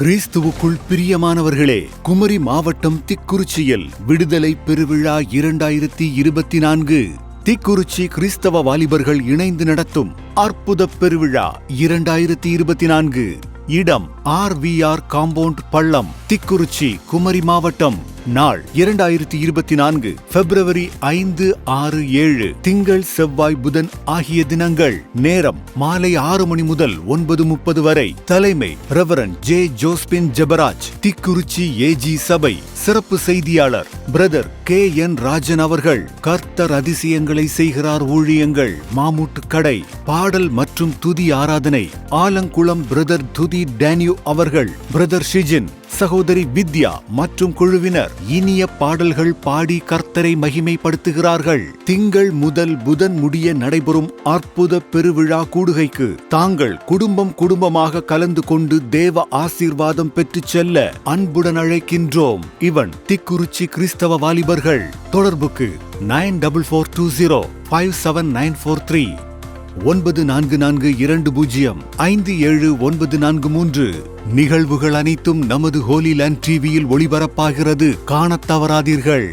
கிறிஸ்துவுக்குள் பிரியமானவர்களே, குமரி மாவட்டம் திக்குறிச்சியில் விடுதலை பெருவிழா 2024 திக்குறிச்சி கிறிஸ்தவ வாலிபர்கள் இணைந்து நடத்தும் அற்புத பெருவிழா 2024. இடம் RVR காம்பவுண்ட் பள்ளம், திக்குறிச்சி, குமரி மாவட்டம். நாள் 2024 பிப்ரவரி 5, 6, 7 திங்கள், செவ்வாய், புதன் ஆகிய தினங்கள். நேரம் மாலை 6 மணி முதல் 9:30 வரை. தலைமை reverend J. Josephine Jebaraj, Thikkurichi AG சபை. சிறப்பு செய்தியாளர் பிரதர் KN ராஜன் அவர்கள். கர்த்தர் அதிசயங்களை செய்கிறார் ஊழியங்கள், மாமூட்டு கடை. பாடல் மற்றும் துதி ஆராதனை ஆலங்குளம் பிரதர் துதி டேனியோ அவர்கள், பிரதர் ஷிஜின், சகோதரி வித்யா மற்றும் குழுவினர் இனிய பாடல்கள் பாடி கர்த்தரை மகிமைப்படுத்துகிறார்கள். திங்கள் முதல் புதன் முடிய நடைபெறும் அற்புத பெருவிழா கூடுகைக்கு தாங்கள் குடும்பமாக கலந்து கொண்டு தேவ ஆசீர்வாதம் பெற்றுச் செல்ல அன்புடன் அழைக்கின்றோம். இவன் திக்குறிச்சி கிறிஸ்தவ வாலிபர்கள். தொடர்புக்கு 9442057943 9442057943. நிகழ்வுகள் அனைத்தும் நமது ஹோலி லேண்ட் டிவியில் ஒளிபரப்பாகிறது. காணத் தவறாதீர்கள்.